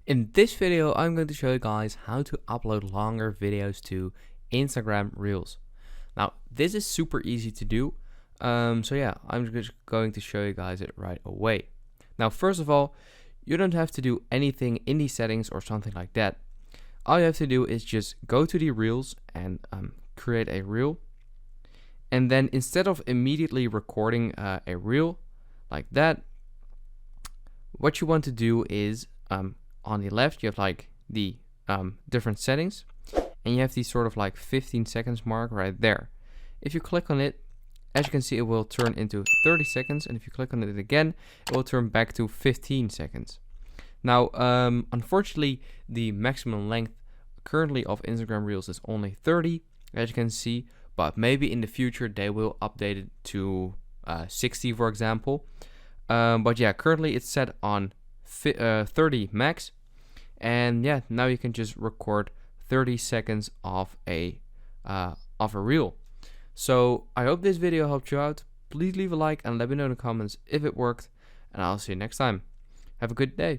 In this video, I'm going to show you guys how to upload longer videos to Instagram Reels. Now, this is super easy to do. So yeah, I'm just going to show you guys it right away. Now, first of all, you don't have to do anything in the settings or something like that. All you have to do is just go to the Reels and create a Reel. And then instead of immediately recording a Reel like that, what you want to do is on the left, you have like the different settings, and you have the sort of like 15 seconds mark right there. If you click on it, as you can see, it will turn into 30 seconds, and if you click on it again, it will turn back to 15 seconds. Now, unfortunately, the maximum length currently of Instagram Reels is only 30, as you can see, but maybe in the future they will update it to 60, for example. But yeah, currently it's set on 30 max. And yeah, now you can just record 30 seconds of a reel. So I hope this video helped you out. Please leave a like and let me know in the comments if it worked, and I'll see you next time. Have a good day.